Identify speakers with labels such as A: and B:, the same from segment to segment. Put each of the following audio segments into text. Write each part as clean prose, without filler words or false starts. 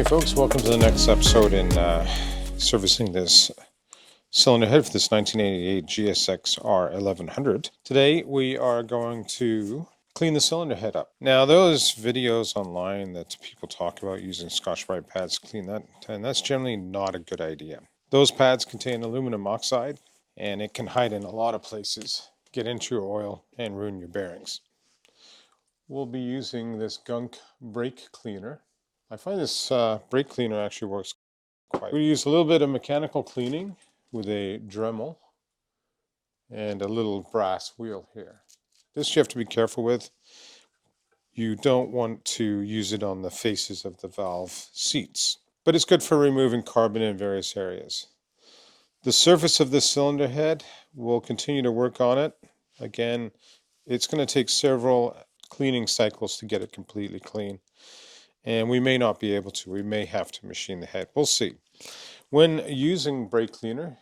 A: Okay folks, welcome to the next episode in servicing this cylinder head for this 1988 GSX R1100. Today we are going to clean the cylinder head up. Now those videos online that people talk about using Scotch-Brite pads to clean that, and that's generally not a good idea. Those pads contain aluminum oxide and it can hide in a lot of places, get into your oil and ruin your bearings. We'll be using this gunk brake cleaner. I find this brake cleaner actually works quite well. We use a little bit of mechanical cleaning with a Dremel and a little brass wheel here. This you have to be careful with. You don't want to use it on the faces of the valve seats, but it's good for removing carbon in various areas. The surface of this cylinder head, we'll continue to work on it. Again, it's going to take several cleaning cycles to get it completely clean. And we may not be able to. We may have to machine the head. We'll see. When using brake cleaner,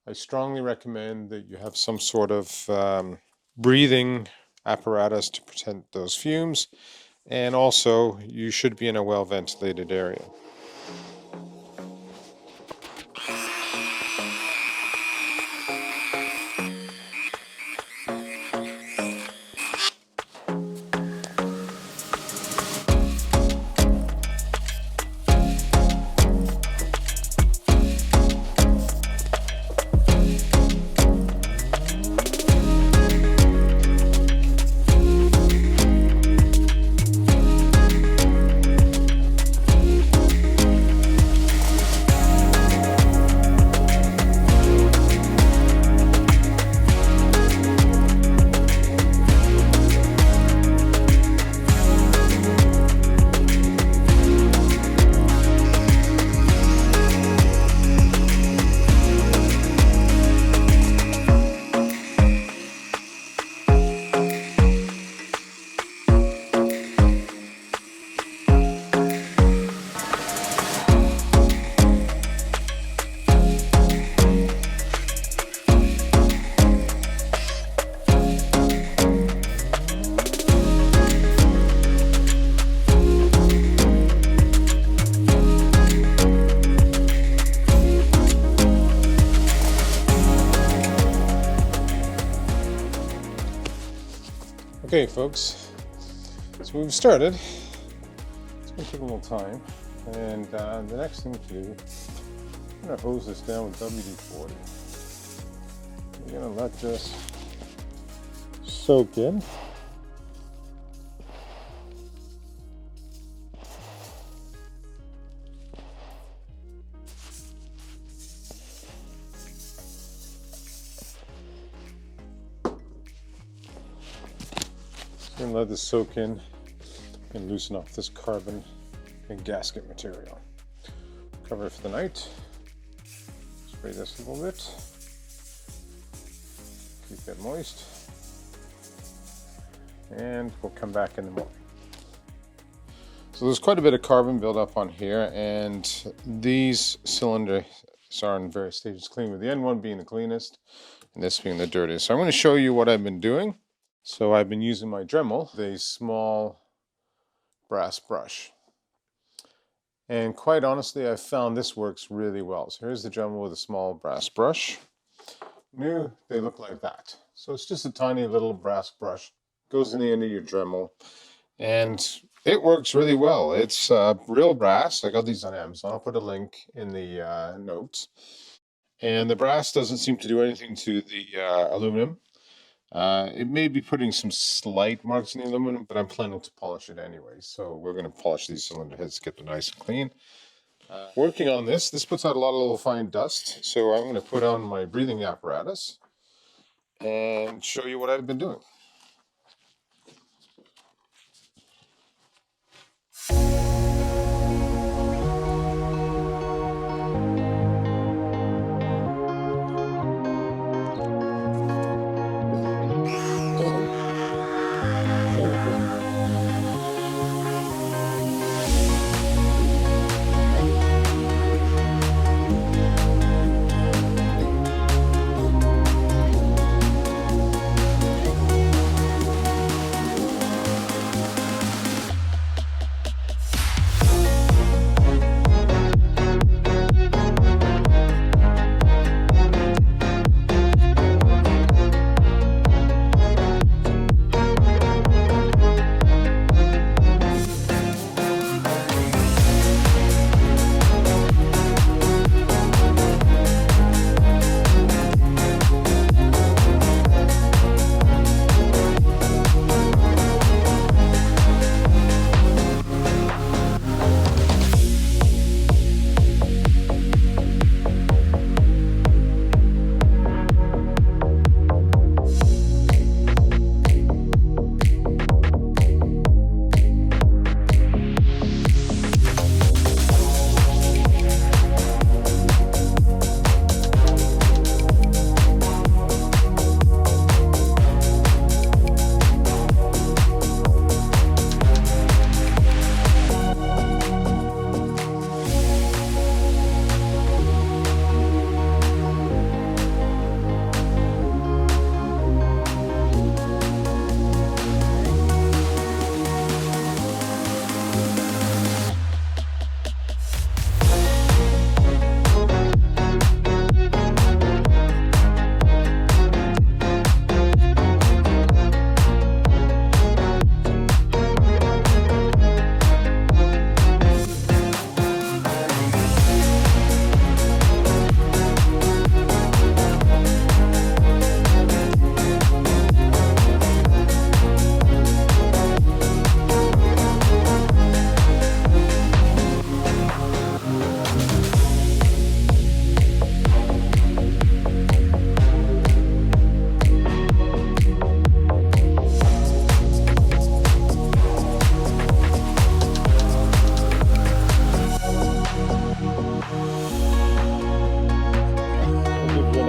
A: I strongly recommend that you have some sort of breathing apparatus to prevent those fumes. And also, you should be in a well-ventilated area. Okay folks, so we've started. It's going to take a little time, and the next thing to do, I'm going to hose this down with WD-40. We're going to let this soak in. And let this soak in and loosen off this carbon and gasket material. Cover it for the night. Spray this a little bit. Keep it moist. And we'll come back in the morning. So there's quite a bit of carbon buildup on here, and these cylinders are in various stages of cleaning, with the end one being the cleanest and this being the dirtiest. So I'm going to show you what I've been doing. So I've been using my Dremel with a small brass brush. And quite honestly, I've found this works really well. So here's the Dremel with a small brass brush. New, they look like that. So it's just a tiny little brass brush. Goes in the end of your Dremel. And it works really well. It's real brass. I got these on Amazon. I'll put a link in the notes. And the brass doesn't seem to do anything to the aluminum. It may be putting some slight marks in the aluminum, but I'm planning to polish it anyway. So we're going to polish these cylinder heads to get them nice and clean. Working on this puts out a lot of little fine dust. So I'm going to put on my breathing apparatus and show you what I've been doing.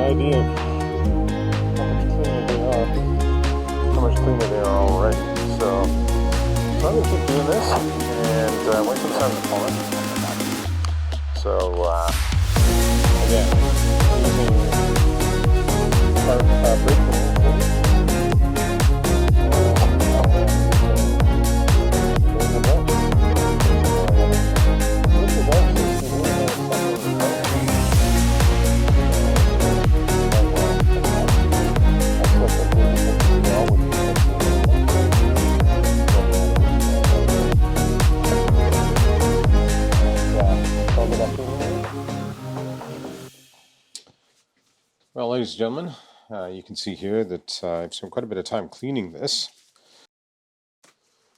A: idea of how much cleaner they are, how much cleaner they are already. So I'm going to keep doing this and wait for the sun to polish. So again, using carbon fabric. Well, ladies and gentlemen, you can see here that I've spent quite a bit of time cleaning this.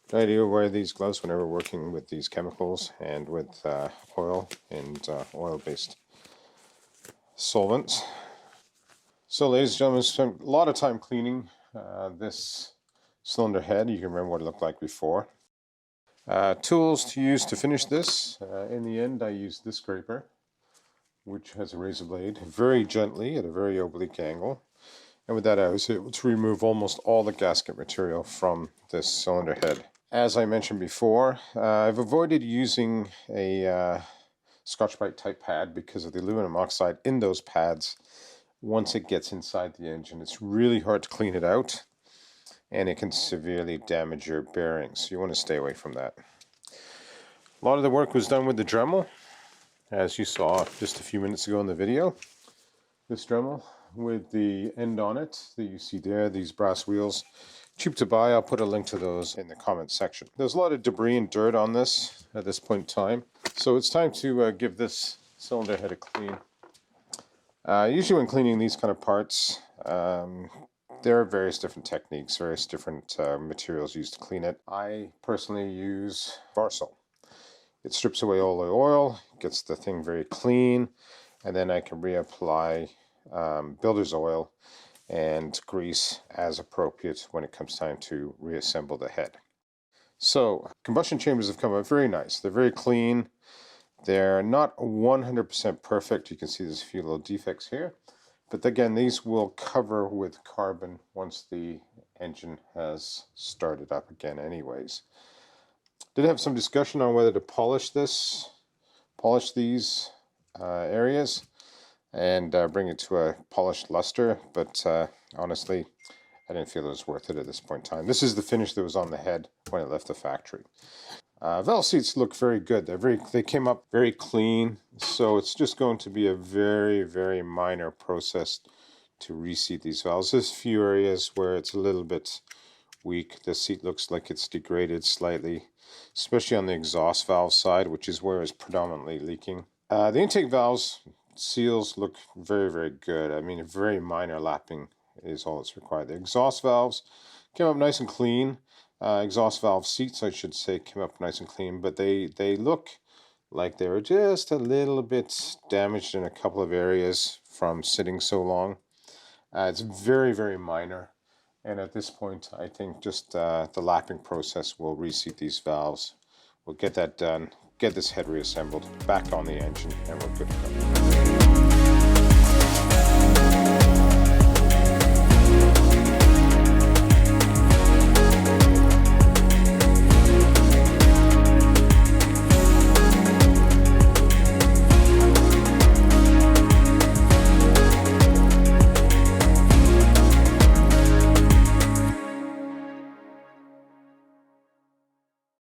A: The idea to wear these gloves whenever working with these chemicals and with oil and oil-based solvents. So, ladies and gentlemen, I spent a lot of time cleaning this cylinder head. You can remember what it looked like before. Tools to use to finish this. In the end, I used this scraper, which has a razor blade, very gently at a very oblique angle. And with that, I was able to remove almost all the gasket material from this cylinder head. As I mentioned before, I've avoided using a Scotch-Brite type pad because of the aluminum oxide in those pads. Once it gets inside the engine, it's really hard to clean it out, and it can severely damage your bearings. So you want to stay away from that. A lot of the work was done with the Dremel, as you saw just a few minutes ago in the video. This Dremel with the end on it that you see there, these brass wheels, cheap to buy. I'll put a link to those in the comment section. There's a lot of debris and dirt on this at this point in time, so it's time to give this cylinder head a clean. Usually when cleaning these kind of parts, there are various different techniques, various different materials used to clean it. I personally use Varsol. It strips away all the oil, gets the thing very clean, and then I can reapply builder's oil and grease as appropriate when it comes time to reassemble the head. So, combustion chambers have come out very nice. They're very clean. They're not 100% perfect. You can see there's a few little defects here. But again, these will cover with carbon once the engine has started up again anyways. Did have some discussion on whether to polish these areas and bring it to a polished luster, but honestly, I didn't feel it was worth it at this point in time. This is the finish that was on the head when it left the factory. Valve seats look very good. They came up very clean, so it's just going to be a very, very minor process to reseat these valves. There's a few areas where it's a little bit weak. The seat looks like it's degraded slightly, especially on the exhaust valve side, which is where it's predominantly leaking. The intake valves seals look very, very good. I mean, a very minor lapping is all that's required. The exhaust valves came up nice and clean. Exhaust valve seats, I should say, came up nice and clean, but they look like they were just a little bit damaged in a couple of areas from sitting so long. It's very, very minor, and at this point, I think just the lapping process will reseat these valves. We'll get that done, get this head reassembled, back on the engine, and we're good to go.